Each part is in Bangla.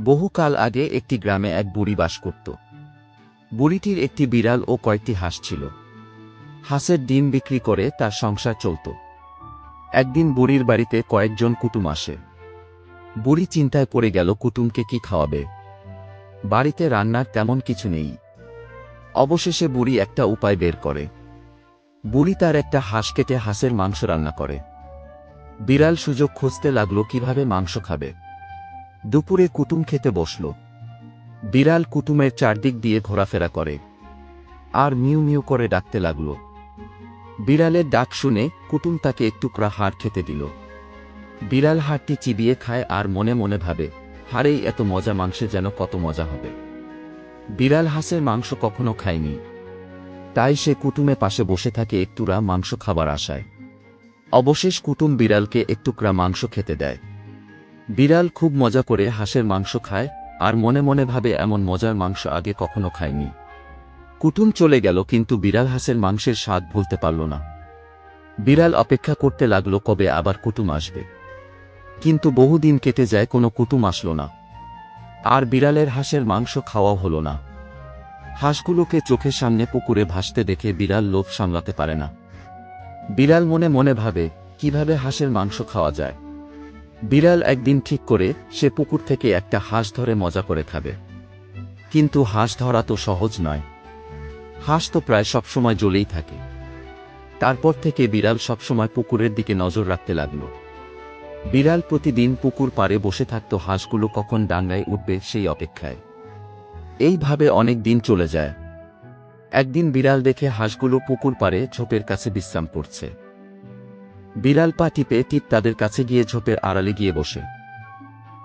বহুকাল আগে একটি গ্রামে এক বুড়ি বাস করত। বুড়িটির একটি বিড়াল ও কয়েকটি হাঁস ছিল। হাঁসের ডিম বিক্রি করে তার সংসার চলত। একদিন বুড়ির বাড়িতে কয়েকজন কুটুম আসে। বুড়ি চিন্তায় পড়ে গেল কুটুমকে কি খাওয়াবে। বাড়িতে রান্নার তেমন কিছু নেই। অবশেষে বুড়ি একটা উপায় বের করে। বুড়ি তার একটা হাঁস কেটে হাঁসের মাংস রান্না করে। বিড়াল সুযোগ খুঁজতে লাগলো কিভাবে মাংস খাবে। দুপুরে কুটুম খেতে বসল। বিড়াল কুটুমের চারদিক দিয়ে ঘোরাফেরা করে আর মিউ মিউ করে ডাকতে লাগল। বিড়ালের ডাক শুনে কুটুম তাকে একটু হাড় খেতে দিল। বিড়াল হাড়টি চিবিয়ে খায় আর মনে মনে ভাবে, হাড়েই এত মজা, মাংসে যেন কত মজা হবে। বিড়াল হাঁসের মাংস কখনো খায়নি, তাই সে কুটুমে পাশে বসে থাকে একটুরা মাংস খাবার আশায়। অবশেষ কুটুম বিড়ালকে একটুকরা মাংস খেতে দেয়। বিড়াল খুব মজা করে হাঁসের মাংস খায় আর মনে মনে ভাবে, এমন মজার মাংস আগে কখনো খায়নি। কুটুম চলে গেল, কিন্তু বিড়াল হাঁসের মাংসের স্বাদ ভুলতে পারল না। বিড়াল অপেক্ষা করতে লাগলো কবে আবার কুটুম আসবে। কিন্তু বহুদিন কেটে যায়, কোনো কুটুম আসলো না। আর বিড়ালের হাঁসের মাংস খাওয়া হলো না। হাঁসগুলোকে চোখের সামনে পুকুরে ভাসতে দেখে বিড়াল লোভ সামলাতে পারে না। বিড়াল মনে মনে ভাবে, কিভাবে হাঁসের মাংস খাওয়া যায়। বিড়াল একদিন ঠিক করে সে পুকুর থেকে একটা হাঁস ধরে মজা করে খাবে। কিন্তু হাঁস ধরা তো সহজ নয়। হাঁস তো প্রায় সবসময় জ্বলেই থাকে। তারপর থেকে বিড়াল সবসময় পুকুরের দিকে নজর রাখতে লাগল। বিড়াল প্রতিদিন পুকুর পাড়ে বসে থাকত, হাঁসগুলো কখন ডাঙায় উঠবে সেই অপেক্ষায়। এইভাবে অনেক দিন চলে যায়। একদিন বিড়াল দেখে হাঁসগুলো পুকুর পাড়ে ঝোপের কাছে বিশ্রাম করছে। বিড়াল পা টিপে তাদের কাছে গিয়ে ঝোপের আড়ালে গিয়ে বসে।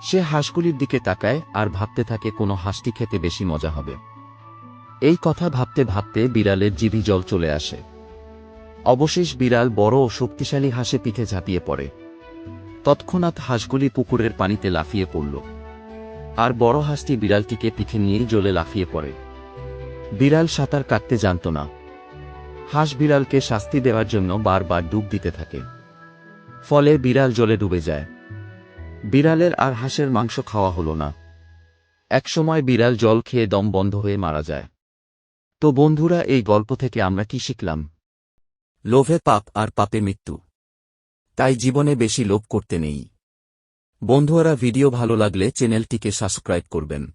সে হাঁসগুলির দিকে তাকায় আর ভাবতে থাকে, কোনো হাঁসটি খেতে বেশি মজা হবে। এই কথা ভাবতে ভাবতে বিড়ালের জিভে জল চলে আসে। অবশেষ বিড়াল বড় ও শক্তিশালী হাঁসে পিঠে ঝাঁপিয়ে পড়ে। তৎক্ষণাৎ হাঁসগুলি পুকুরের পানিতে লাফিয়ে পড়ল আর বড় হাঁসটি বিড়ালটিকে পিঠে নিয়েই জলে লাফিয়ে পড়ে। বিড়াল সাঁতার কাটতে জানত না। হাঁস বিড়ালকে শাস্তি দেওয়ার জন্য বারবার ডুব দিতে থাকে। ফলে বিড়াল জলে ডুবে যায়। বিড়ালের আর হাঁসের মাংস খাওয়া হলো না। একসময় বিড়াল জল খেয়ে দম বন্ধ হয়ে মারা যায়। তো বন্ধুরা, এই গল্প থেকে আমরা কি শিখলাম? লোভে পাপ আর পাপে মৃত্যু। তাই জীবনে বেশি লোভ করতে নেই। বন্ধুরা, ভিডিও ভালো লাগলে চ্যানেলটিকে সাবস্ক্রাইব করবেন।